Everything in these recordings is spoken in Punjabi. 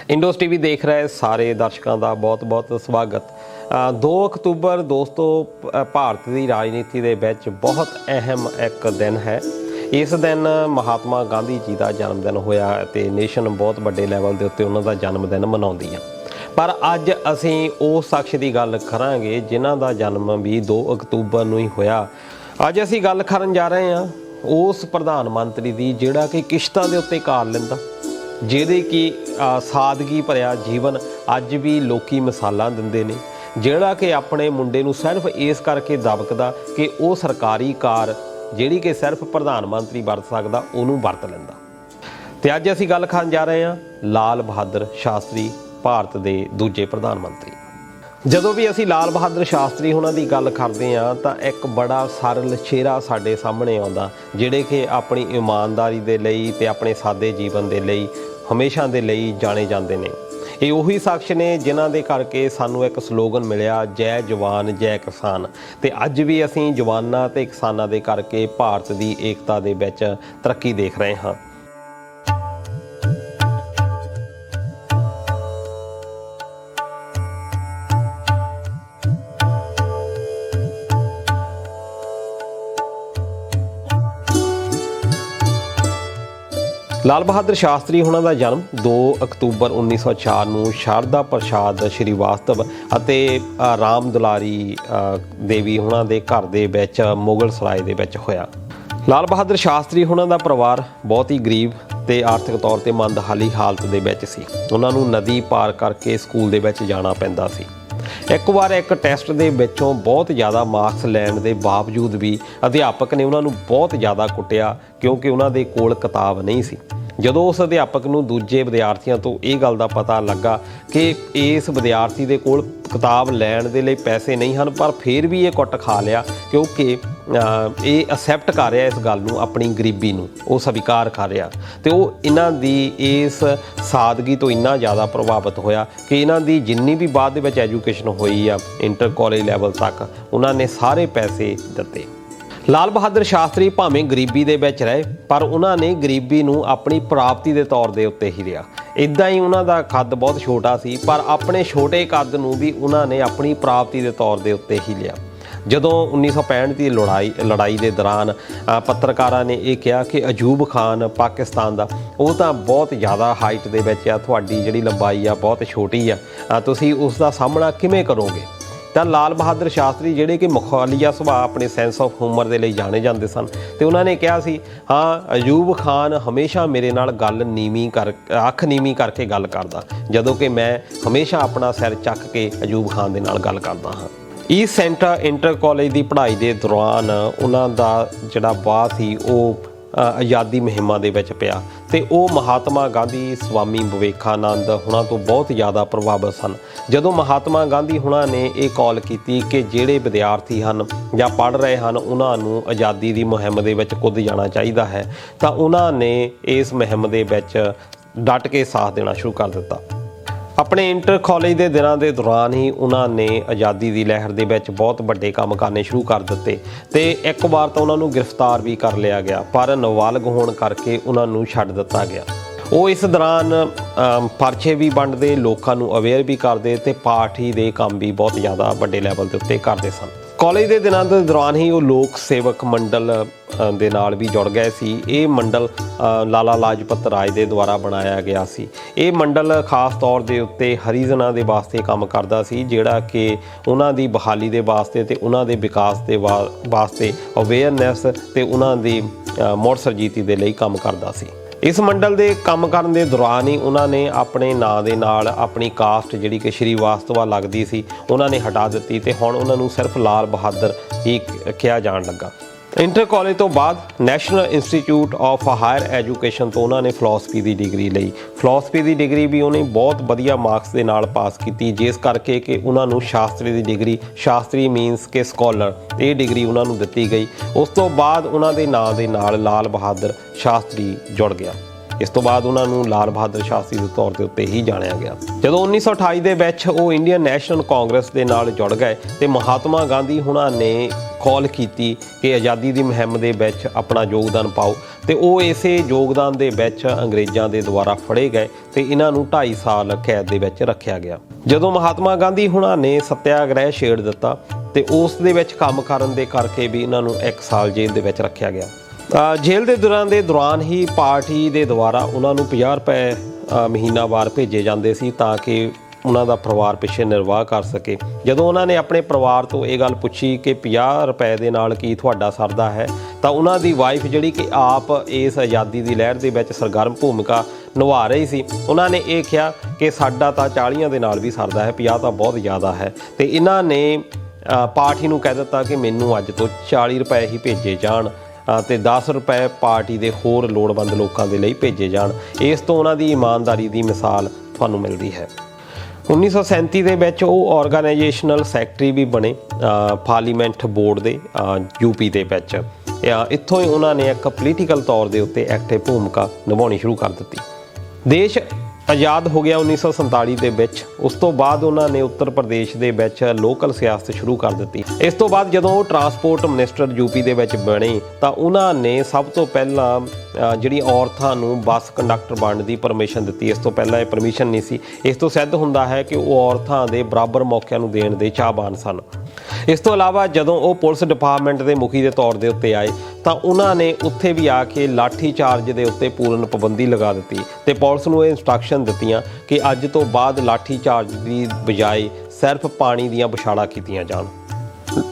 इंडोस टीवी देख रहे सारे दर्शकों का बहुत बहुत स्वागत। 2 अक्तूबर दोस्तों भारत की राजनीति के विच बहुत अहम एक दिन है। इस दिन महात्मा गांधी जी का जन्मदिन होया ते नेशन बहुत बड़े लैवल के उत्ते उन्हों का जन्मदिन मनाउंदी है। पर अज असी उस शख्स की गल करांगे जिन्हां दा जन्म भी 2 अक्तूबर नूं ही होया। अज असी गल करन जा रहे हैं उस प्रधानमंत्री की जिहड़ा कि किश्तां दे उत्ते कार लैंदा, जिहदे कि सादगी भरिया जीवन अज भी लोकी मिसालां दिंदे ने, जिहड़ा कि अपने मुंडे नूं सिर्फ इस करके दबकदा कि वो सरकारी कार जिहड़ी कि सिर्फ प्रधानमंत्री वरत सकदा उहनूं वरत लैंदा। ते अज असीं गल करन जा रहे हैं लाल बहादुर शास्त्री, भारत के दूजे प्रधानमंत्री। जदों भी असीं लाल बहादुर शास्त्री हुणां दी गल करदे हां तां एक बड़ा सरल चेहरा साडे सामने आउंदा, जिहड़े कि अपनी ईमानदारी दे लई ते अपने सादे जीवन दे लई हमेशा दे लई जाने जांदे ने। ये उही शख्स ने जिन्हां दे करके सानू एक स्लोगन मिलिया, जय जवान जय किसान। ते अज भी असीं जवानां ते किसानां दे करके भारत दी एकता दे विच तरक्की देख रहे हां। लाल बहादुर शास्त्री हुणां दा जन्म 2 अक्तूबर 1904 नूं शारदा प्रसाद श्रीवास्तव अते राम दुलारी देवी हुणां दे घर दे विच मुगल सराय दे विच होया। लाल बहादुर शास्त्री हुणां दा परिवार बहुत ही गरीब ते आर्थिक तौर ते मंदहाली हालत दे विच सी। उन्हां नूं नदी पार करके स्कूल दे विच जाना पैंदा सी। एक बार एक टैसट दे विचों बहुत ज़्यादा मार्क्स लैण दे बावजूद भी अध्यापक ने उन्हां नूं बहुत ज़्यादा कुੱਟਿਆ क्योंकि उन्हां दे कोल किताब नहीं सी। ਜਦੋਂ उस अध्यापक नूं दूजे विद्यार्थियों तो ये गल का पता लगा कि इस विद्यार्थी के कोल किताब लैण दे लई पैसे नहीं हैं, पर फिर भी ये कुੱਟ खा लिया क्योंकि ये असैप्ट कर रहा इस गल नूं, अपनी गरीबी नूं वो स्वीकार कर रहा। तो वो इन्हां दी इस सादगी तो इन्ना ज़्यादा प्रभावित होया कि इन्हां दी जिन्नी भी बाद दे विच एजुकेशन होई आ इंटर कॉलेज लैवल तक उन्होंने सारे पैसे दिते। लाल बहादुर शास्त्री भावें गरीबी दे विच रहे पर उन्होंने गरीबी नूं अपनी प्राप्ति के तौर के उत्ते ही लिया। इदां ही उन्हां दा कद बहुत छोटा सी पर अपने छोटे कद नूं भी उन्होंने अपनी प्राप्ति के तौर के उत्ते ही लिया। जदों 1965 की लड़ाई के दौरान पत्रकारां ने यह कहा कि अजूब खान पाकिस्तान का वो तो बहुत ज़्यादा हाइट दे विच आ, तुहाडी जिहड़ी लंबाई आ बहुत छोटी आ, तुसीं उसका सामना किवें करोगे। तो लाल बहादुर शास्त्री जिहड़े कि मखौलिया सुभाਅ अपने सेंस ऑफ ह्यूमर के लिए जाने जाते सन, तो उन्होंने कहा सी हाँ अजूब खान हमेशा मेरे नाल गल अख नीवी करके गल करदा, जदों कि मैं हमेशा अपना सिर चक के अजूब खान दे नाल गल करदा हाँ। ईस्ट सेंटर इंटर कॉलेज की पढ़ाई के दौरान उन्हां दा जिहड़ा वाह सी वो आज़ादी मुहिमां दे विच पिया ते वो महात्मा गांधी स्वामी विवेकानंद हुणां तो बहुत ज़्यादा प्रभावित सन। जदों महात्मा गांधी हुणां ने यह कॉल की कि जिहड़े विद्यार्थी हैं या पढ़ रहे हैं उन्हां नूं आज़ादी की मुहिम दे विच कुद जाना चाहिए है, तो उन्होंने इस मुहिम दे विच डट के साथ देना शुरू कर दिता। अपने इंटर कॉलेज के दिनों के दौरान ही उन्होंने आज़ादी की लहर के विच बहुत बड़े काम करने शुरू कर दिते ते एक बार तो उन्होंने गिरफ्तार भी कर लिया गया पर नाबालग होने करके उन्होंने छड्ड दिता गया। वो इस दौरान परचे भी वंडते, लोगों को अवेयर भी करते ते पार्टी के काम भी बहुत ज़्यादा बड़े लैवल के उत्ते करते सन। कॉलेज के दिनों के दौरान ही वो लोक सेवक मंडल दे नाल भी जुड़ गए सी। ये मंडल लाला लाजपत राय के द्वारा बनाया गया सी। ये मंडल खास तौर के उत्ते हरिजनां दे वास्ते काम करदा सी, जिहड़ा कि उन्हां दी बहाली दे वास्ते ते उन्हां दे विकास दे वास्ते अवेयरनैस ते उन्हां दी मुड़ सरजीती दे लई काम करदा सी। इस मंडल के काम करन दे दौरान ही उन्होंने अपने नाँ दे नाल अपनी कास्ट जिहड़ी कि श्रीवास्तवा लगदी सी उन्होंने हटा दी ते हुण उन्होंने सिर्फ लाल बहादुर ही कहा जाण लगा। इंटर कॉलेज तो बाद national institute of higher education तो उन्होंने फिलोसफी की डिग्री लई। फिलोसफी की डिग्री भी उन्हें बहुत वधिया मार्क्स के नाल पास की, जिस करके कि उन्होंने शास्त्री की डिग्री, शास्त्री मीनस के स्कॉलर, ये डिग्री उन्होंने दिती गई। उस तो बाद उन्होंने नाँ दे नाल लाल बहादुर शास्त्री जुड़ गया। ਇਸ ਤੋਂ ਬਾਅਦ ਉਹਨਾਂ ਨੂੰ ਲਾਲ ਬਹਾਦਰ ਸ਼ਾਸਤਰੀ ਦੇ ਤੌਰ ਦੇ ਉੱਤੇ ਹੀ ਜਾਣਿਆ ਗਿਆ। ਜਦੋਂ 1928 ਦੇ ਵਿੱਚ ਉਹ ਇੰਡੀਅਨ ਨੈਸ਼ਨਲ ਕਾਂਗਰਸ ਦੇ ਨਾਲ ਜੁੜ ਗਏ ਤੇ ਮਹਾਤਮਾ ਗਾਂਧੀ ਹੁਣਾਂ ਨੇ ਕਾਲ ਕੀਤੀ ਕਿ ਆਜ਼ਾਦੀ ਦੀ ਮੁਹਿੰਮ ਦੇ ਵਿੱਚ ਆਪਣਾ ਯੋਗਦਾਨ ਪਾਓ ਤੇ ਉਹ ਇਸੇ ਯੋਗਦਾਨ ਦੇ ਵਿੱਚ ਅੰਗਰੇਜ਼ਾਂ ਦੇ ਦੁਆਰਾ ਫੜੇ ਗਏ ਤੇ ਇਹਨਾਂ ਨੂੰ 2.5 ਸਾਲ ਕੈਦ ਦੇ ਵਿੱਚ ਰੱਖਿਆ ਗਿਆ। ਜਦੋਂ ਮਹਾਤਮਾ ਗਾਂਧੀ ਹੁਣਾਂ ਨੇ ਸੱਤਿਆਗ੍ਰਹਿ ਛੇੜ ਦਿੱਤਾ ਤੇ ਉਸ ਦੇ ਵਿੱਚ ਕੰਮ ਕਰਨ ਦੇ ਕਰਕੇ ਵੀ ਇਹਨਾਂ ਨੂੰ 1 ਸਾਲ ਜੇਲ੍ਹ ਦੇ ਵਿੱਚ ਰੱਖਿਆ ਗਿਆ। ਜੇਲ੍ਹ ਦੇ ਦੌਰਾਨ ਹੀ ਪਾਰਟੀ ਦੇ ਦੁਆਰਾ ਉਹਨਾਂ ਨੂੰ 50 ਰੁਪਏ ਮਹੀਨਾਵਾਰ ਭੇਜੇ ਜਾਂਦੇ ਸੀ ਤਾਂ ਕਿ ਉਹਨਾਂ ਦਾ ਪਰਿਵਾਰ ਪਿੱਛੇ ਨਿਰਵਾਹ ਕਰ ਸਕੇ। ਜਦੋਂ ਉਹਨਾਂ ਨੇ ਆਪਣੇ ਪਰਿਵਾਰ ਤੋਂ ਇਹ ਗੱਲ ਪੁੱਛੀ ਕਿ 50 ਰੁਪਏ ਦੇ ਨਾਲ ਕੀ ਤੁਹਾਡਾ ਸਰਦਾ ਹੈ ਤਾਂ ਉਹਨਾਂ ਦੀ ਵਾਈਫ ਜਿਹੜੀ ਕਿ ਆਪ ਇਸ ਆਜ਼ਾਦੀ ਦੀ ਲਹਿਰ ਦੇ ਵਿੱਚ ਸਰਗਰਮ ਭੂਮਿਕਾ ਨਿਭਾ ਰਹੀ ਸੀ, ਉਹਨਾਂ ਨੇ ਇਹ ਕਿਹਾ ਕਿ ਸਾਡਾ ਤਾਂ 40 ਦੇ ਨਾਲ ਵੀ ਸਰਦਾ ਹੈ, 50 ਤਾਂ ਬਹੁਤ ਜ਼ਿਆਦਾ ਹੈ। ਤੇ ਇਹਨਾਂ ਨੇ ਪਾਰਟੀ ਨੂੰ ਕਹਿ ਦਿੱਤਾ ਕਿ ਮੈਨੂੰ ਅੱਜ ਤੋਂ 40 ਰੁਪਏ ਹੀ ਭੇਜੇ ਜਾਣ ਤੇ 10 ਰੁਪਏ ਪਾਰਟੀ ਦੇ ਹੋਰ ਲੋੜਵੰਦ ਲੋਕਾਂ ਦੇ ਲਈ ਭੇਜੇ ਜਾਣ। ਇਸ ਤੋਂ ਉਹਨਾਂ ਦੀ ਇਮਾਨਦਾਰੀ ਦੀ ਮਿਸਾਲ ਤੁਹਾਨੂੰ ਮਿਲਦੀ ਹੈ। 1937 ਦੇ ਵਿੱਚ ਉਹ ਆਰਗੇਨਾਈਜੇਸ਼ਨਲ ਸੈਕਟਰੀ ਵੀ ਬਣੇ ਪਾਰਲੀਮੈਂਟ ਬੋਰਡ ਦੇ ਯੂਪੀ ਦੇ ਵਿੱਚ। ਇੱਥੋਂ ਹੀ ਉਹਨਾਂ ਨੇ ਇੱਕ ਪੋਲੀਟੀਕਲ ਤੌਰ ਦੇ ਉੱਤੇ ਐਕਟਿਵ ਭੂਮਿਕਾ ਨਿਭਾਉਣੀ ਸ਼ੁਰੂ ਕਰ ਦਿੱਤੀ। ਦੇਸ਼ ਆਜ਼ਾਦ ਹੋ ਗਿਆ 1947 ਦੇ ਵਿੱਚ। ਉਸ ਤੋਂ ਬਾਅਦ ਉਹਨਾਂ ਨੇ ਉੱਤਰ ਪ੍ਰਦੇਸ਼ ਦੇ ਵਿੱਚ ਲੋਕਲ ਸਿਆਸਤ ਸ਼ੁਰੂ ਕਰ ਦਿੱਤੀ। ਇਸ ਤੋਂ ਬਾਅਦ ਜਦੋਂ ਉਹ ਟਰਾਂਸਪੋਰਟ ਮਿਨਿਸਟਰ ਯੂਪੀ ਦੇ ਵਿੱਚ ਬਣੇ ਤਾਂ ਉਹਨਾਂ ਨੇ ਸਭ ਤੋਂ ਪਹਿਲਾਂ ਜਿਹੜੀ ਔਰਤਾਂ ਨੂੰ ਬੱਸ ਕੰਡਕਟਰ ਬਣਨ ਦੀ ਪਰਮਿਸ਼ਨ ਦਿੱਤੀ। ਇਸ ਤੋਂ ਪਹਿਲਾਂ ਇਹ ਪਰਮਿਸ਼ਨ ਨਹੀਂ ਸੀ। ਇਸ ਤੋਂ ਸਿੱਧ ਹੁੰਦਾ ਹੈ ਕਿ ਉਹ ਔਰਤਾਂ ਦੇ ਬਰਾਬਰ ਮੌਕਿਆਂ ਨੂੰ ਦੇਣ ਦੇ ਚਾਹਵਾਨ ਸਨ। ਇਸ ਤੋਂ ਇਲਾਵਾ ਜਦੋਂ ਉਹ ਪੁਲਿਸ ਡਿਪਾਰਟਮੈਂਟ ਦੇ ਮੁਖੀ ਦੇ ਤੌਰ ਦੇ ਉੱਤੇ ਆਏ ਤਾਂ ਉਹਨਾਂ ਨੇ ਉੱਥੇ ਵੀ ਆ ਕੇ ਲਾਠੀ ਚਾਰਜ ਦੇ ਉੱਤੇ ਪੂਰਨ ਪਾਬੰਦੀ ਲਗਾ ਦਿੱਤੀ ਤੇ ਪੁਲਿਸ ਨੂੰ ਇਹ ਇੰਸਟਰਕਸ਼ਨ ਦਿੱਤੀਆਂ ਕਿ ਅੱਜ ਤੋਂ ਬਾਅਦ ਲਾਠੀ ਚਾਰਜ ਦੀ ਬਜਾਏ ਸਿਰਫ ਪਾਣੀ ਦੀਆਂ ਬੁਛਾੜਾਂ ਕੀਤੀਆਂ ਜਾਣ।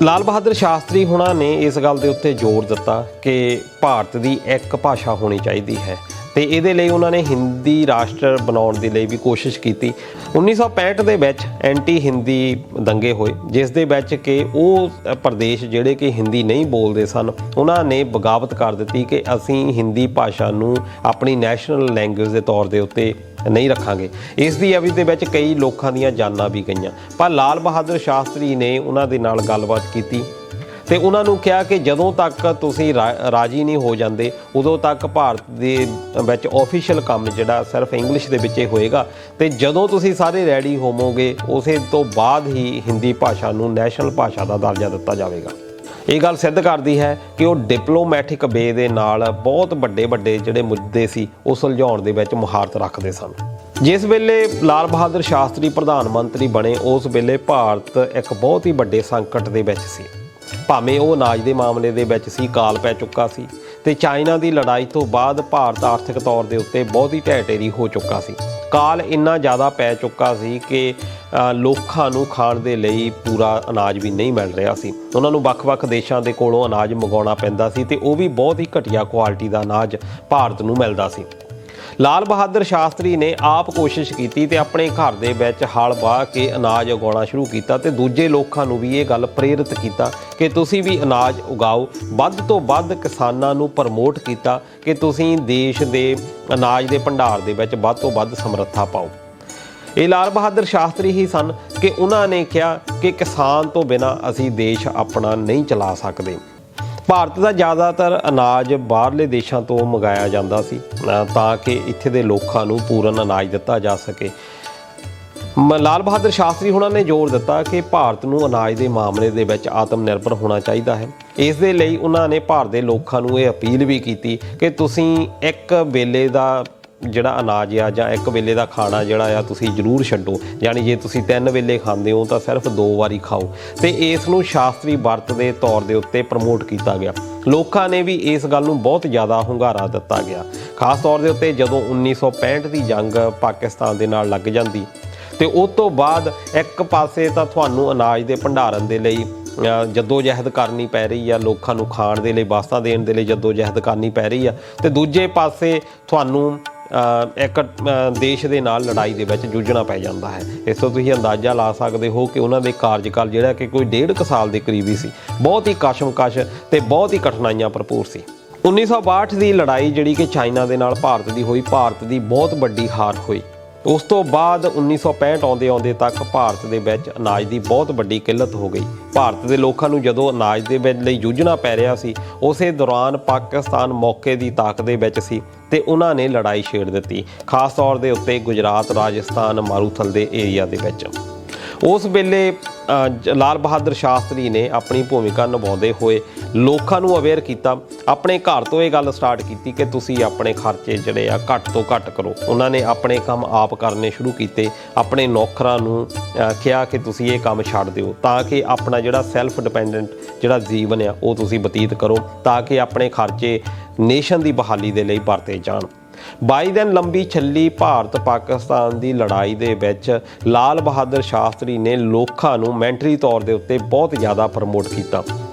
ਲਾਲ ਬਹਾਦਰ ਸ਼ਾਸਤਰੀ ਹੁਣਾਂ ਨੇ ਇਸ ਗੱਲ ਦੇ ਉੱਤੇ ਜ਼ੋਰ ਦਿੱਤਾ ਕਿ ਭਾਰਤ ਦੀ ਇੱਕ ਭਾਸ਼ਾ ਹੋਣੀ ਚਾਹੀਦੀ ਹੈ ਤੇ ਇਹਦੇ ਲਈ ਉਹਨਾਂ ਨੇ ਹਿੰਦੀ ਰਾਸ਼ਟਰ ਬਣਾਉਣ ਦੇ ਲਈ ਵੀ ਕੋਸ਼ਿਸ਼ ਕੀਤੀ। 1965 ਦੇ ਵਿੱਚ ਐਂਟੀ ਹਿੰਦੀ ਦੰਗੇ ਹੋਏ ਜਿਸ ਦੇ ਵਿੱਚ ਕਿ ਉਹ ਪ੍ਰਦੇਸ਼ ਜਿਹੜੇ ਕਿ ਹਿੰਦੀ ਨਹੀਂ ਬੋਲਦੇ ਸਨ ਉਹਨਾਂ ਨੇ ਬਗਾਵਤ ਕਰ ਦਿੱਤੀ ਕਿ ਅਸੀਂ ਹਿੰਦੀ ਭਾਸ਼ਾ ਨੂੰ ਆਪਣੀ ਨੈਸ਼ਨਲ ਲੈਂਗੁਏਜ ਦੇ ਤੌਰ ਦੇ ਉੱਤੇ ਨਹੀਂ ਰੱਖਾਂਗੇ। ਇਸ ਦੀ ਅਵਧੀ ਦੇ ਵਿੱਚ ਕਈ ਲੋਕਾਂ ਦੀਆਂ ਜਾਨਾਂ ਵੀ ਗਈਆਂ, ਪਰ ਲਾਲ ਬਹਾਦਰ ਸ਼ਾਸਤਰੀ ਨੇ ਉਹਨਾਂ ਦੇ ਨਾਲ ਗੱਲਬਾਤ ਕੀਤੀ ਤੇ ਉਹਨਾਂ ਨੂੰ ਕਿਹਾ ਕਿ ਜਦੋਂ ਤੱਕ ਤੁਸੀਂ ਰਾਜੀ ਨਹੀਂ ਹੋ ਜਾਂਦੇ ਉਦੋਂ ਤੱਕ ਭਾਰਤ ਦੇ ਵਿੱਚ ਆਫੀਸ਼ੀਅਲ ਕੰਮ ਜਿਹੜਾ ਸਿਰਫ ਇੰਗਲਿਸ਼ ਦੇ ਵਿੱਚ ਹੀ ਹੋਏਗਾ ਤੇ ਜਦੋਂ ਤੁਸੀਂ ਸਾਰੇ ਰੈਡੀ ਹੋਵੋਗੇ ਉਸੇ ਤੋਂ ਬਾਅਦ ਹੀ ਹਿੰਦੀ ਭਾਸ਼ਾ ਨੂੰ ਨੈਸ਼ਨਲ ਭਾਸ਼ਾ ਦਾ ਦਰਜਾ ਦਿੱਤਾ ਜਾਵੇਗਾ। ਇਹ ਗੱਲ ਸਿੱਧ ਕਰਦੀ ਹੈ ਕਿ ਉਹ ਡਿਪਲੋਮੈਟਿਕ ਵੇ ਦੇ ਨਾਲ ਬਹੁਤ ਵੱਡੇ ਜਿਹੜੇ ਮੁੱਦੇ ਸੀ ਉਹ ਸੁਲਝਾਉਣ ਦੇ ਵਿੱਚ ਮੁਹਾਰਤ ਰੱਖਦੇ ਸਨ। ਜਿਸ ਵੇਲੇ ਲਾਲ ਬਹਾਦਰ ਸ਼ਾਸਤਰੀ ਪ੍ਰਧਾਨ ਮੰਤਰੀ ਬਣੇ ਉਸ ਵੇਲੇ ਭਾਰਤ ਇੱਕ ਬਹੁਤ ਹੀ ਵੱਡੇ ਸੰਕਟ ਦੇ ਵਿੱਚ ਸੀ। ਭਾਵੇਂ ਉਹ ਅਨਾਜ ਦੇ ਮਾਮਲੇ ਦੇ ਵਿੱਚ ਸੀ, ਕਾਲ ਪੈ ਚੁੱਕਾ ਸੀ ਤੇ ਚਾਈਨਾ ਦੀ ਲੜਾਈ ਤੋਂ ਬਾਅਦ ਭਾਰਤ ਆਰਥਿਕ ਤੌਰ ਦੇ ਉੱਤੇ ਬਹੁਤ ਹੀ ਢਹਿ ਢੇਰੀ ਹੋ ਚੁੱਕਾ ਸੀ। ਕਾਲ ਇੰਨਾ ਜ਼ਿਆਦਾ ਪੈ ਚੁੱਕਾ ਸੀ ਕਿ ਲੋਕਾਂ ਨੂੰ ਖਾਣ ਦੇ ਲਈ ਪੂਰਾ ਅਨਾਜ ਵੀ ਨਹੀਂ ਮਿਲ ਰਿਹਾ ਸੀ। ਉਹਨਾਂ ਨੂੰ ਵੱਖ-ਵੱਖ ਦੇਸ਼ਾਂ ਦੇ ਕੋਲੋਂ ਅਨਾਜ ਮੰਗਾਉਣਾ ਪੈਂਦਾ ਸੀ ਤੇ ਉਹ ਵੀ ਬਹੁਤ ਹੀ ਘਟੀਆ ਕੁਆਲਿਟੀ ਦਾ ਅਨਾਜ ਭਾਰਤ ਨੂੰ ਮਿਲਦਾ ਸੀ। ਲਾਲ ਬਹਾਦਰ ਸ਼ਾਸਤਰੀ ਨੇ ਆਪ ਕੋਸ਼ਿਸ਼ ਕੀਤੀ ਤੇ ਆਪਣੇ ਘਰ ਦੇ ਵਿੱਚ ਹਲ ਵਾਹ ਕੇ ਅਨਾਜ ਉਗਾਉਣਾ ਸ਼ੁਰੂ ਕੀਤਾ ਤੇ ਦੂਜੇ ਲੋਕਾਂ ਨੂੰ ਵੀ ਇਹ ਗੱਲ ਪ੍ਰੇਰਿਤ ਕੀਤਾ ਕਿ ਤੁਸੀਂ ਵੀ ਅਨਾਜ ਉਗਾਓ। ਵੱਧ ਤੋਂ ਵੱਧ ਕਿਸਾਨਾਂ ਨੂੰ ਪ੍ਰਮੋਟ ਕੀਤਾ ਕਿ ਤੁਸੀਂ ਦੇਸ਼ ਦੇ ਅਨਾਜ ਦੇ ਭੰਡਾਰ ਦੇ ਵਿੱਚ ਵੱਧ ਤੋਂ ਵੱਧ ਸਮਰੱਥਾ ਪਾਓ। ਇਹ ਲਾਲ ਬਹਾਦਰ ਸ਼ਾਸਤਰੀ ਹੀ ਸਨ ਕਿ ਉਹਨਾਂ ਨੇ ਕਿਹਾ ਕਿ ਕਿਸਾਨ ਤੋਂ ਬਿਨਾਂ ਅਸੀਂ ਦੇਸ਼ ਆਪਣਾ ਨਹੀਂ ਚਲਾ ਸਕਦੇ। ਭਾਰਤ ਦਾ ਜ਼ਿਆਦਾਤਰ ਅਨਾਜ ਬਾਹਰਲੇ ਦੇਸ਼ਾਂ ਤੋਂ ਮੰਗਾਇਆ ਜਾਂਦਾ ਸੀ ਤਾਂ ਕਿ ਇੱਥੇ ਦੇ ਲੋਕਾਂ ਨੂੰ ਪੂਰਨ ਅਨਾਜ ਦਿੱਤਾ ਜਾ ਸਕੇ। ਲਾਲ ਬਹਾਦਰ ਸ਼ਾਸਤਰੀ ਹੁਣਾਂ ਨੇ ਜ਼ੋਰ ਦਿੱਤਾ ਕਿ ਭਾਰਤ ਨੂੰ ਅਨਾਜ ਦੇ ਮਾਮਲੇ ਦੇ ਵਿੱਚ ਆਤਮ ਨਿਰਭਰ ਹੋਣਾ ਚਾਹੀਦਾ ਹੈ। ਇਸ ਦੇ ਲਈ ਉਹਨਾਂ ਨੇ ਭਾਰਤ ਦੇ ਲੋਕਾਂ ਨੂੰ ਇਹ ਅਪੀਲ ਵੀ ਕੀਤੀ ਕਿ ਤੁਸੀਂ ਇੱਕ ਵੇਲੇ ਦਾ ਜਿਹੜਾ ਅਨਾਜ ਆ ਜਾਂ ਇੱਕ ਵੇਲੇ ਦਾ ਖਾਣਾ ਜਿਹੜਾ ਆ ਤੁਸੀਂ ਜ਼ਰੂਰ ਛੱਡੋ, ਯਾਨੀ ਜੇ ਤੁਸੀਂ 3 ਵੇਲੇ ਖਾਂਦੇ ਹੋ ਤਾਂ ਸਿਰਫ 2 ਵਾਰੀ ਖਾਓ। ਤੇ ਇਸ ਨੂੰ ਸ਼ਾਸਤਰੀ ਵਰਤ ਦੇ ਤੌਰ ਦੇ ਉੱਤੇ ਪ੍ਰਮੋਟ ਕੀਤਾ ਗਿਆ। ਲੋਕਾਂ ਨੇ ਵੀ ਇਸ ਗੱਲ ਨੂੰ ਬਹੁਤ ਜ਼ਿਆਦਾ ਹੁੰਗਾਰਾ ਦਿੱਤਾ ਗਿਆ। ਖਾਸ ਤੌਰ ਦੇ ਉੱਤੇ ਜਦੋਂ 1965 ਦੀ ਜੰਗ ਪਾਕਿਸਤਾਨ ਦੇ ਨਾਲ ਲੱਗ ਜਾਂਦੀ ਤੇ ਉਸ ਤੋਂ ਬਾਅਦ ਇੱਕ ਪਾਸੇ ਤਾਂ ਤੁਹਾਨੂੰ ਅਨਾਜ ਦੇ ਭੰਡਾਰਨ ਦੇ ਲਈ ਜੱਦੋ-ਜਹਿਦ ਕਰਨੀ ਪੈ ਰਹੀ ਆ, ਲੋਕਾਂ ਨੂੰ ਖਾਣ ਦੇ ਲਈ ਵਸਤਾਂ ਦੇਣ ਦੇ ਲਈ ਜੱਦੋ-ਜਹਿਦ ਕਰਨੀ ਪੈ ਰਹੀ ਆ ਤੇ ਦੂਜੇ ਪਾਸੇ ਤੁਹਾਨੂੰ ਇੱਕ ਦੇਸ਼ ਦੇ ਨਾਲ ਲੜਾਈ ਦੇ ਵਿੱਚ ਜੂਝਣਾ ਪੈ ਜਾਂਦਾ ਹੈ। ਇਸ ਤੋਂ ਤੁਸੀਂ ਅੰਦਾਜ਼ਾ ਲਾ ਸਕਦੇ ਹੋ ਕਿ ਉਹਨਾਂ ਦੇ ਕਾਰਜਕਾਲ ਜਿਹੜਾ ਕਿ ਕੋਈ 1.5 ਸਾਲ ਦੇ ਕਰੀਬੀ ਸੀ, ਬਹੁਤ ਹੀ ਕਸ਼ਮਕਸ਼ ਤੇ ਬਹੁਤ ਹੀ ਕਠਿਨਾਈਆਂ ਭਰਪੂਰ ਸੀ। 1962 ਦੀ ਲੜਾਈ ਜਿਹੜੀ ਕਿ ਚਾਈਨਾ ਦੇ ਨਾਲ ਭਾਰਤ ਦੀ ਹੋਈ, ਭਾਰਤ ਦੀ ਬਹੁਤ ਵੱਡੀ ਹਾਰ ਹੋਈ। उस तो बाद 1965 ਆਉਂਦੇ ਤੱਕ ਭਾਰਤ ਦੇ ਵਿੱਚ ਅਨਾਜ ਦੀ ਬਹੁਤ ਵੱਡੀ ਕਿੱਲਤ ਹੋ ਗਈ। ਭਾਰਤ ਦੇ ਲੋਕਾਂ ਨੂੰ ਜਦੋਂ ਅਨਾਜ ਦੇ ਵਿੱਚ ਲਈ ਜੂਝਣਾ ਪੈ ਰਿਹਾ ਸੀ, ਉਸੇ ਦੌਰਾਨ ਪਾਕਿਸਤਾਨ ਮੌਕੇ ਦੀ ਤਾਕਤ ਦੇ ਵਿੱਚ ਸੀ ਤੇ ਉਹਨਾਂ ਨੇ ਲੜਾਈ ਛੇੜ ਦਿੱਤੀ, ਖਾਸ ਤੌਰ ਦੇ ਉੱਤੇ ਗੁਜਰਾਤ, ਰਾਜਸਥਾਨ, ਮਾਰੂਥਲ ਦੇ ਏਰੀਆ ਦੇ ਵਿੱਚ। ਉਸ ਵੇਲੇ ਲਾਲ ਬਹਾਦਰ ਸ਼ਾਸਤਰੀ ਨੇ ਆਪਣੀ ਭੂਮਿਕਾ ਨਿਭਾਉਂਦੇ ਹੋਏ ਲੋਕਾਂ ਨੂੰ ਅਵੇਅਰ ਕੀਤਾ। ਆਪਣੇ ਘਰ ਤੋਂ ਇਹ ਗੱਲ ਸਟਾਰਟ ਕੀਤੀ ਕਿ ਤੁਸੀਂ ਆਪਣੇ ਖਰਚੇ ਜਿਹੜੇ ਆ ਘੱਟ ਤੋਂ ਘੱਟ ਕਰੋ। ਉਹਨਾਂ ਨੇ ਆਪਣੇ ਕੰਮ ਆਪ ਕਰਨੇ ਸ਼ੁਰੂ ਕੀਤੇ, ਆਪਣੇ ਨੌਕਰਾਂ ਨੂੰ ਕਿਹਾ ਕਿ ਤੁਸੀਂ ਇਹ ਕੰਮ ਛੱਡ ਦਿਓ ਤਾਂ ਕਿ ਆਪਣਾ ਜਿਹੜਾ ਸੈਲਫ ਡਿਪੈਂਡੈਂਟ ਜਿਹੜਾ ਜੀਵਨ ਆ ਉਹ ਤੁਸੀਂ ਬਤੀਤ ਕਰੋ, ਤਾਂ ਕਿ ਆਪਣੇ ਖਰਚੇ ਨੇਸ਼ਨ ਦੀ ਬਹਾਲੀ ਦੇ ਲਈ ਵਰਤੇ ਜਾਣ। 22 ਦਿਨ ਲੰਬੀ ਚੱਲੀ ਭਾਰਤ ਪਾਕਿਸਤਾਨ ਦੀ ਲੜਾਈ ਦੇ ਵਿੱਚ ਲਾਲ ਬਹਾਦਰ ਸ਼ਾਸਤਰੀ ਨੇ ਲੋਕਾਂ ਨੂੰ ਮੈਂਟਲੀ ਤੌਰ ਦੇ ਉੱਤੇ ਬਹੁਤ ਜ਼ਿਆਦਾ ਪ੍ਰਮੋਟ ਕੀਤਾ।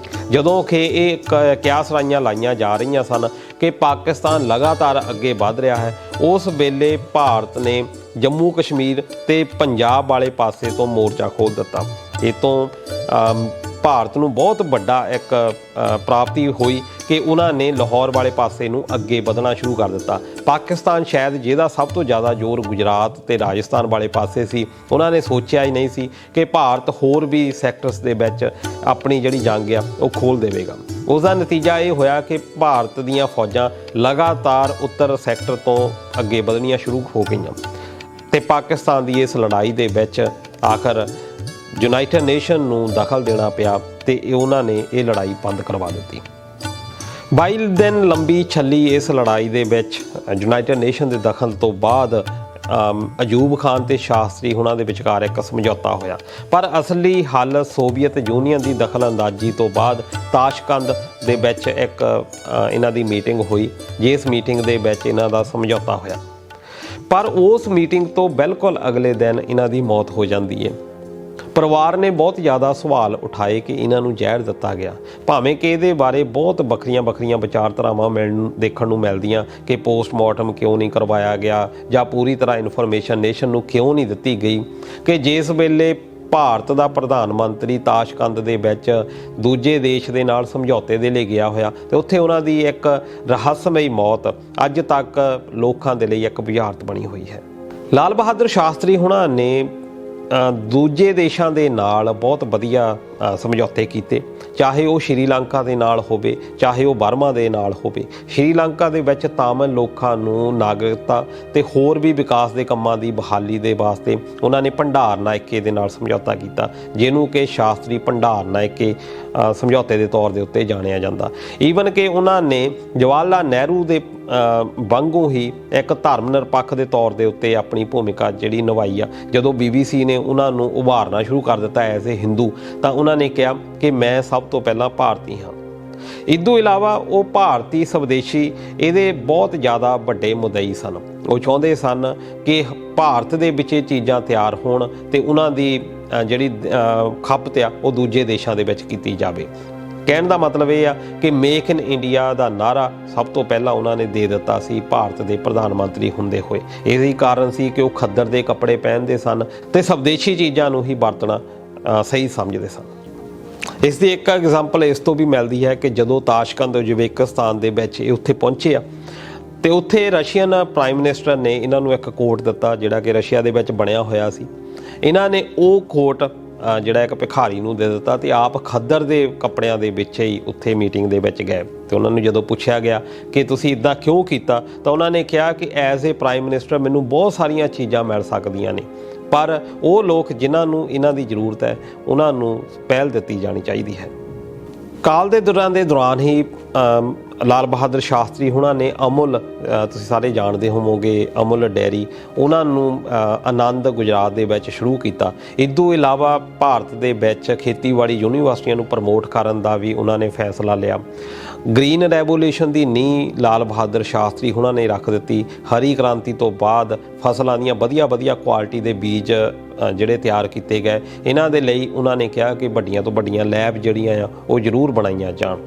ਜਦੋਂ ਕਿ ਇਹ ਕਿਆਸ ਰਾਈਆਂ ਲਾਈਆਂ ਜਾ ਰਹੀਆਂ ਸਨ ਕਿ ਪਾਕਿਸਤਾਨ ਲਗਾਤਾਰ ਅੱਗੇ ਵੱਧ ਰਿਹਾ ਹੈ, ਉਸ ਵੇਲੇ ਭਾਰਤ ਨੇ ਜੰਮੂ ਕਸ਼ਮੀਰ ਤੇ ਪੰਜਾਬ ਵਾਲੇ ਪਾਸੇ ਤੋਂ ਮੋਰਚਾ ਖੋਲ੍ਹ ਦਿੱਤਾ। ਇਹ ਤੋਂ ਭਾਰਤ ਨੂੰ ਬਹੁਤ ਵੱਡਾ ਇੱਕ ਪ੍ਰਾਪਤੀ ਹੋਈ ਕਿ ਉਹਨਾਂ ਨੇ ਲਾਹੌਰ ਵਾਲੇ ਪਾਸੇ ਨੂੰ ਅੱਗੇ ਵਧਣਾ ਸ਼ੁਰੂ ਕਰ ਦਿੱਤਾ। ਪਾਕਿਸਤਾਨ ਸ਼ਾਇਦ ਜਿਹਦਾ ਸਭ ਤੋਂ ਜ਼ਿਆਦਾ ਜ਼ੋਰ ਗੁਜਰਾਤ ਤੇ ਰਾਜਸਥਾਨ ਵਾਲੇ ਪਾਸੇ ਸੀ, ਉਹਨਾਂ ਨੇ ਸੋਚਿਆ ਹੀ ਨਹੀਂ ਸੀ ਕਿ ਭਾਰਤ ਹੋਰ ਵੀ ਸੈਕਟਰਸ ਦੇ ਵਿੱਚ ਆਪਣੀ ਜਿਹੜੀ ਜੰਗ ਆ ਉਹ ਖੋਲ੍ਹ ਦੇਵੇਗਾ। ਉਸ ਦਾ ਨਤੀਜਾ ਇਹ ਹੋਇਆ ਕਿ ਭਾਰਤ ਦੀਆਂ ਫੌਜਾਂ ਲਗਾਤਾਰ ਉੱਤਰ ਸੈਕਟਰ ਤੋਂ ਅੱਗੇ ਵਧਣੀਆਂ ਸ਼ੁਰੂ ਹੋ ਗਈਆਂ ਤੇ ਪਾਕਿਸਤਾਨ ਦੀ ਇਸ ਲੜਾਈ ਦੇ ਵਿੱਚ ਆਖਰ ਯੂਨਾਈਟਿਡ ਨੇਸ਼ਨ ਨੂੰ ਦਖਲ ਦੇਣਾ ਪਿਆ ਤੇ ਉਹਨਾਂ ਨੇ ਇਹ ਲੜਾਈ ਬੰਦ ਕਰਵਾ ਦਿੱਤੀ। 22 ਦਿਨ ਲੰਬੀ ਚੱਲੀ ਇਸ ਲੜਾਈ ਦੇ ਵਿੱਚ ਯੂਨਾਈਟਿਡ ਨੇਸ਼ਨ ਦੇ ਦਖਲ ਤੋਂ ਬਾਅਦ ਅਯੂਬ ਖਾਨ ਤੇ ਸ਼ਾਸਤਰੀ ਉਹਨਾਂ ਦੇ ਵਿਚਕਾਰ ਇੱਕ ਸਮਝੌਤਾ ਹੋਇਆ, ਪਰ ਅਸਲੀ ਹੱਲ ਸੋਵੀਅਤ ਯੂਨੀਅਨ ਦੀ ਦਖਲਅੰਦਾਜ਼ੀ ਤੋਂ ਬਾਅਦ ਤਾਸ਼ਕੰਦ ਦੇ ਵਿੱਚ ਇੱਕ ਇਹਨਾਂ ਦੀ ਮੀਟਿੰਗ ਹੋਈ, ਜਿਸ ਮੀਟਿੰਗ ਦੇ ਵਿੱਚ ਇਹਨਾਂ ਦਾ ਸਮਝੌਤਾ ਹੋਇਆ। ਪਰ ਉਸ ਮੀਟਿੰਗ ਤੋਂ ਬਿਲਕੁਲ ਅਗਲੇ ਦਿਨ ਇਹਨਾਂ ਦੀ ਮੌਤ ਹੋ ਜਾਂਦੀ ਹੈ। ਪਰਿਵਾਰ ਨੇ ਬਹੁਤ ਜ਼ਿਆਦਾ ਸਵਾਲ ਉਠਾਏ ਕਿ ਇਹਨਾਂ ਨੂੰ ਜ਼ਹਿਰ ਦਿੱਤਾ ਗਿਆ, ਭਾਵੇਂ ਕਿ ਇਹਦੇ ਬਾਰੇ ਬਹੁਤ ਵੱਖਰੀਆਂ ਵਿਚਾਰਧਾਰਾਵਾਂ ਦੇਖਣ ਨੂੰ ਮਿਲਦੀਆਂ ਕਿ ਪੋਸਟਮਾਰਟਮ ਕਿਉਂ ਨਹੀਂ ਕਰਵਾਇਆ ਗਿਆ ਜਾਂ ਪੂਰੀ ਤਰ੍ਹਾਂ ਇਨਫੋਰਮੇਸ਼ਨ ਨੇਸ਼ਨ ਨੂੰ ਕਿਉਂ ਨਹੀਂ ਦਿੱਤੀ ਗਈ ਕਿ ਜਿਸ ਵੇਲੇ ਭਾਰਤ ਦਾ ਪ੍ਰਧਾਨ ਮੰਤਰੀ ਤਾਸ਼ਕੰਦ ਦੇ ਵਿੱਚ ਦੂਜੇ ਦੇਸ਼ ਦੇ ਨਾਲ ਸਮਝੌਤੇ ਦੇ ਲਈ ਗਿਆ ਹੋਇਆ ਤੇ ਉੱਥੇ ਉਹਨਾਂ ਦੀ ਇੱਕ ਰਹੱਸਮਈ ਮੌਤ ਅੱਜ ਤੱਕ ਲੋਕਾਂ ਦੇ ਲਈ ਇੱਕ ਬੁਝਾਰਤ ਬਣੀ ਹੋਈ ਹੈ। ਲਾਲ ਬਹਾਦਰ ਸ਼ਾਸਤਰੀ ਹੁਣਾਂ ਨੇ ਦੂਜੇ ਦੇਸ਼ਾਂ ਦੇ ਨਾਲ ਬਹੁਤ ਵਧੀਆ ਸਮਝੌਤੇ ਕੀਤੇ, ਚਾਹੇ ਉਹ ਸ਼੍ਰੀਲੰਕਾ ਦੇ ਨਾਲ ਹੋਵੇ, ਚਾਹੇ ਉਹ ਬਰਮਾ ਦੇ ਨਾਲ ਹੋਵੇ। ਸ਼੍ਰੀਲੰਕਾ ਦੇ ਵਿੱਚ ਤਾਮਿਲ ਲੋਕਾਂ ਨੂੰ ਨਾਗਰਿਕਤਾ ਤੇ ਹੋਰ ਵੀ ਵਿਕਾਸ ਦੇ ਕੰਮਾਂ ਦੀ ਬਹਾਲੀ ਦੇ ਵਾਸਤੇ ਉਹਨਾਂ ਨੇ ਭੰਡਾਰ ਨਾਇਕੇ ਦੇ ਨਾਲ ਸਮਝੌਤਾ ਕੀਤਾ, ਜਿਹਨੂੰ ਕਿ ਸ਼ਾਸਤਰੀ ਭੰਡਾਰ ਨਾਇਕੇ ਸਮਝੌਤੇ ਦੇ ਤੌਰ ਦੇ ਉੱਤੇ ਜਾਣਿਆ ਜਾਂਦਾ। ਈਵਨ ਕਿ ਉਹਨਾਂ ਨੇ ਜਵਾਹਰ ਲਾਲ ਨਹਿਰੂ ਦੇ ਵਾਂਗੂ ਹੀ ਇੱਕ ਧਰਮ ਨਿਰਪੱਖ ਦੇ ਤੌਰ ਦੇ ਉੱਤੇ ਆਪਣੀ ਭੂਮਿਕਾ ਜਿਹੜੀ ਨਿਭਾਈ ਆ। ਜਦੋਂ BBC ਨੇ ਉਹਨਾਂ ਨੂੰ ਉਭਾਰਨਾ ਸ਼ੁਰੂ ਕਰ ਦਿੱਤਾ ਐਜ਼ ਏ ਹਿੰਦੂ, ਤਾਂ ਉਹਨਾਂ ਨੇ ਕਿਹਾ ਕਿ ਮੈਂ ਸਭ ਤੋਂ ਪਹਿਲਾਂ ਭਾਰਤੀ ਹਾਂ। ਇਸ ਤੋਂ ਇਲਾਵਾ ਉਹ ਭਾਰਤੀ ਸਵਦੇਸ਼ੀ ਇਹਦੇ ਬਹੁਤ ਜ਼ਿਆਦਾ ਵੱਡੇ ਮੁੱਦਈ ਸਨ। ਉਹ ਚਾਹੁੰਦੇ ਸਨ ਕਿ ਭਾਰਤ ਦੇ ਵਿੱਚ ਇਹ ਚੀਜ਼ਾਂ ਤਿਆਰ ਹੋਣ ਤੇ ਉਹਨਾਂ ਦੀ ਜਿਹੜੀ ਖਪਤ ਆ ਉਹ ਦੂਜੇ ਦੇਸ਼ਾਂ ਦੇ ਵਿੱਚ ਕੀਤੀ ਜਾਵੇ। ਕਹਿਣ ਦਾ ਮਤਲਬ ਇਹ ਆ ਕਿ ਮੇਕ ਇਨ ਇੰਡੀਆ ਦਾ ਨਾਅਰਾ ਸਭ ਤੋਂ ਪਹਿਲਾਂ ਉਹਨਾਂ ਨੇ ਦੇ ਦਿੱਤਾ ਸੀ ਭਾਰਤ ਦੇ ਪ੍ਰਧਾਨ ਮੰਤਰੀ ਹੁੰਦੇ ਹੋਏ। ਇਹੀ ਕਾਰਨ ਸੀ ਕਿ ਉਹ ਖੱਦਰ ਦੇ ਕੱਪੜੇ ਪਹਿਨਦੇ ਸਨ ਤੇ ਸਵਦੇਸ਼ੀ ਚੀਜ਼ਾਂ ਨੂੰ ਹੀ ਵਰਤਣਾ ਸਹੀ ਸਮਝਦੇ ਸਨ। ਇਸ ਦੀ ਇੱਕ ਐਗਜ਼ਾਮਪਲ ਇਸ ਤੋਂ ਵੀ ਮਿਲਦੀ ਹੈ ਕਿ ਜਦੋਂ ਤਾਸ਼ਕੰਦ ਉਜ਼ਬੇਕਿਸਤਾਨ ਦੇ ਵਿੱਚ ਇਹ ਉੱਥੇ ਪਹੁੰਚੇ ਆ ਤੇ ਉੱਥੇ ਰਸ਼ੀਅਨ ਪ੍ਰਾਈਮ ਮਿਨਿਸਟਰ ਨੇ ਇਹਨਾਂ ਨੂੰ ਇੱਕ ਕੋਟ ਦਿੱਤਾ ਜਿਹੜਾ ਕਿ ਰਸ਼ੀਆ ਦੇ ਵਿੱਚ ਬਣਿਆ ਹੋਇਆ ਸੀ। ਇਹਨਾਂ ਨੇ ਉਹ ਕੋਟ ਜਿਹੜਾ ਇੱਕ ਭਿਖਾਰੀ ਨੂੰ ਦੇ ਦਿੱਤਾ ਤੇ ਆਪ ਖੱਦਰ ਦੇ ਕੱਪੜਿਆਂ ਦੇ ਵਿੱਚ ਹੀ ਉੱਥੇ ਮੀਟਿੰਗ ਦੇ ਵਿੱਚ ਗਏ ਤੇ ਉਹਨਾਂ ਨੂੰ ਜਦੋਂ ਪੁੱਛਿਆ ਗਿਆ ਕਿ ਤੁਸੀਂ ਇੱਦਾਂ ਕਿਉਂ ਕੀਤਾ ਤਾਂ ਉਹਨਾਂ ਨੇ ਕਿਹਾ ਕਿ ਐਜ਼ ਏ ਪ੍ਰਾਈਮ ਮਿਨਿਸਟਰ ਮੈਨੂੰ ਬਹੁਤ ਸਾਰੀਆਂ ਚੀਜ਼ਾਂ ਮਿਲ ਸਕਦੀਆਂ ਨੇ, ਪਰ ਉਹ ਲੋਕ ਜਿਨ੍ਹਾਂ ਨੂੰ ਇਹਨਾਂ ਦੀ ਜ਼ਰੂਰਤ ਹੈ ਉਹਨਾਂ ਨੂੰ ਪਹਿਲ ਦਿੱਤੀ ਜਾਣੀ ਚਾਹੀਦੀ ਹੈ। ਕਾਲ ਦੇ ਦੌਰਾਨ ਹੀ ਲਾਲ ਬਹਾਦਰ ਸ਼ਾਸਤਰੀ ਹੁਣਾਂ ਨੇ ਅਮੁਲ, ਤੁਸੀਂ ਸਾਰੇ ਜਾਣਦੇ ਹੋਵੋਗੇ ਅਮੁਲ ਡੇਅਰੀ, ਉਹਨਾਂ ਨੂੰ ਆਨੰਦ ਗੁਜਰਾਤ ਦੇ ਵਿੱਚ ਸ਼ੁਰੂ ਕੀਤਾ। ਇਸ ਤੋਂ ਇਲਾਵਾ ਭਾਰਤ ਦੇ ਵਿੱਚ ਖੇਤੀਬਾੜੀ ਯੂਨੀਵਰਸਿਟੀਆਂ ਨੂੰ ਪ੍ਰਮੋਟ ਕਰਨ ਦਾ ਵੀ ਉਹਨਾਂ ਨੇ ਫੈਸਲਾ ਲਿਆ। ਗ੍ਰੀਨ ਰੈਵੋਲੂਸ਼ਨ ਦੀ ਨੀਂਹ ਲਾਲ ਬਹਾਦਰ ਸ਼ਾਸਤਰੀ ਹੁਣਾਂ ਨੇ ਰੱਖ ਦਿੱਤੀ। ਹਰੀ ਕ੍ਰਾਂਤੀ ਤੋਂ ਬਾਅਦ ਫਸਲਾਂ ਦੀਆਂ ਵਧੀਆ ਕੁਆਲਿਟੀ ਦੇ ਬੀਜ ਜਿਹੜੇ ਤਿਆਰ ਕੀਤੇ ਗਏ, ਇਹਨਾਂ ਦੇ ਲਈ ਉਹਨਾਂ ਨੇ ਕਿਹਾ ਕਿ ਵੱਡੀਆਂ ਤੋਂ ਵੱਡੀਆਂ ਲੈਬ ਜਿਹੜੀਆਂ ਆ ਉਹ ਜ਼ਰੂਰ ਬਣਾਈਆਂ ਜਾਣ।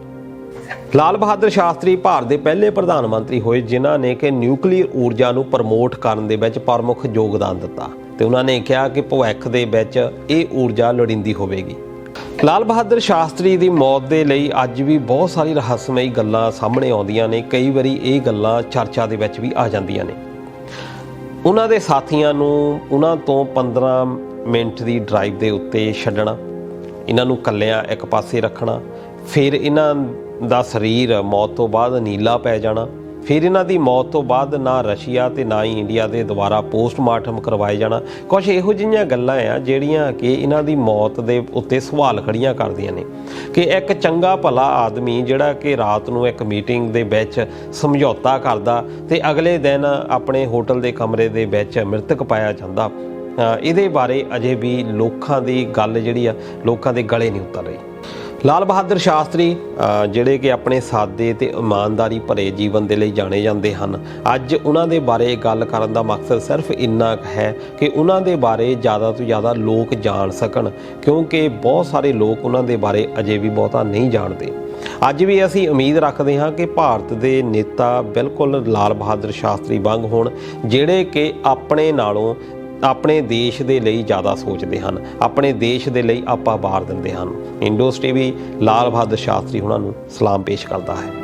ਲਾਲ ਬਹਾਦਰ ਸ਼ਾਸਤਰੀ ਭਾਰਤ ਦੇ ਪਹਿਲੇ ਪ੍ਰਧਾਨ ਮੰਤਰੀ ਹੋਏ ਜਿਨ੍ਹਾਂ ਨੇ ਕਿ ਨਿਊਕਲੀਅਰ ਊਰਜਾ ਨੂੰ ਪ੍ਰਮੋਟ ਕਰਨ ਦੇ ਵਿੱਚ ਪ੍ਰਮੁੱਖ ਯੋਗਦਾਨ ਦਿੱਤਾ ਤੇ ਉਹਨਾਂ ਨੇ ਕਿਹਾ ਕਿ ਭਵਿੱਖ ਦੇ ਵਿੱਚ ਇਹ ਊਰਜਾ ਲੋੜੀਂਦੀ ਹੋਵੇਗੀ। ਲਾਲ ਬਹਾਦਰ ਸ਼ਾਸਤਰੀ ਦੀ ਮੌਤ ਦੇ ਲਈ ਅੱਜ ਵੀ ਬਹੁਤ ਸਾਰੀ ਰਹੱਸਮਈ ਗੱਲਾਂ ਸਾਹਮਣੇ ਆਉਂਦੀਆਂ ਨੇ। ਕਈ ਵਾਰੀ ਇਹ ਗੱਲਾਂ ਚਰਚਾ ਦੇ ਵਿੱਚ ਵੀ ਆ ਜਾਂਦੀਆਂ ਨੇ। ਉਹਨਾਂ ਦੇ ਸਾਥੀਆਂ ਨੂੰ ਉਹਨਾਂ ਤੋਂ 15 ਮਿੰਟ ਦੀ ਡਰਾਈਵ ਦੇ ਉੱਤੇ ਛੱਡਣਾ, ਇਹਨਾਂ ਨੂੰ ਇਕੱਲਿਆਂ ਇੱਕ ਪਾਸੇ ਰੱਖਣਾ, ਫਿਰ ਇਹਨਾਂ ਦਾ ਸਰੀਰ ਮੌਤ ਤੋਂ ਬਾਅਦ ਨੀਲਾ ਪੈ ਜਾਣਾ, ਫਿਰ ਇਹਨਾਂ ਦੀ ਮੌਤ ਤੋਂ ਬਾਅਦ ਨਾ ਰਸ਼ੀਆ ਤੇ ਨਾ ਹੀ ਇੰਡੀਆ ਦੇ ਦੁਬਾਰਾ ਪੋਸਟਮਾਰਟਮ ਕਰਵਾਏ ਜਾਣਾ। ਕੁਛ ਇਹੋ ਜਿਹੀਆਂ ਗੱਲਾਂ ਆ ਜਿਹੜੀਆਂ ਕਿ ਇਹਨਾਂ ਦੀ ਮੌਤ ਦੇ ਉੱਤੇ ਸਵਾਲ ਖੜੀਆਂ ਕਰਦੀਆਂ ਨੇ ਕਿ ਇੱਕ ਚੰਗਾ ਭਲਾ ਆਦਮੀ ਜਿਹੜਾ ਕਿ ਰਾਤ ਨੂੰ ਇੱਕ ਮੀਟਿੰਗ ਦੇ ਵਿੱਚ ਸਮਝੌਤਾ ਕਰਦਾ ਤੇ ਅਗਲੇ ਦਿਨ ਆਪਣੇ ਹੋਟਲ ਦੇ ਕਮਰੇ ਦੇ ਵਿੱਚ ਮ੍ਰਿਤਕ ਪਾਇਆ ਜਾਂਦਾ। ਇਹਦੇ ਬਾਰੇ ਅਜੇ ਵੀ ਲੋਕਾਂ ਦੀ ਗੱਲ ਜਿਹੜੀ ਆ ਲੋਕਾਂ ਦੇ ਗਲੇ ਨਹੀਂ ਉਤਰ ਰਹੀ। ਲਾਲ ਬਹਾਦਰ ਸ਼ਾਸਤਰੀ ਜਿਹੜੇ ਕਿ ਆਪਣੇ ਸਾਦੇ ਤੇ ਇਮਾਨਦਾਰੀ ਭਰੇ ਜੀਵਨ ਦੇ ਲਈ ਜਾਣੇ ਜਾਂਦੇ ਹਨ, ਅੱਜ ਉਹਨਾਂ ਦੇ ਬਾਰੇ ਗੱਲ ਕਰਨ ਦਾ ਮਕਸਦ ਸਿਰਫ ਇੰਨਾ ਕੁ ਹੈ ਕਿ ਉਹਨਾਂ ਦੇ ਬਾਰੇ ਜ਼ਿਆਦਾ ਤੋਂ ਜ਼ਿਆਦਾ ਲੋਕ ਜਾਣ ਸਕਣ, ਕਿਉਂਕਿ ਬਹੁਤ ਸਾਰੇ ਲੋਕ ਉਹਨਾਂ ਦੇ ਬਾਰੇ ਅਜੇ ਵੀ ਬਹੁਤਾ ਨਹੀਂ ਜਾਣਦੇ। ਅੱਜ ਵੀ ਅਸੀਂ ਉਮੀਦ ਰੱਖਦੇ ਹਾਂ ਕਿ ਭਾਰਤ ਦੇ ਨੇਤਾ ਬਿਲਕੁਲ ਲਾਲ ਬਹਾਦਰ ਸ਼ਾਸਤਰੀ ਵਾਂਗ ਹੋਣ, ਜਿਹੜੇ ਕਿ ਆਪਣੇ ਨਾਲੋਂ ਆਪਣੇ ਦੇਸ਼ ਦੇ ਲਈ ਜ਼ਿਆਦਾ ਸੋਚਦੇ ਹਨ, ਆਪਣੇ ਦੇਸ਼ ਦੇ ਲਈ ਆਪਾ ਵਾਰ ਦਿੰਦੇ ਹਨ। ਇੰਡੋਸ ਟੀਵੀ ਲਾਲ ਬਹਾਦਰ ਸ਼ਾਸਤਰੀ ਉਹਨਾਂ ਨੂੰ ਸਲਾਮ ਪੇਸ਼ ਕਰਦਾ ਹੈ।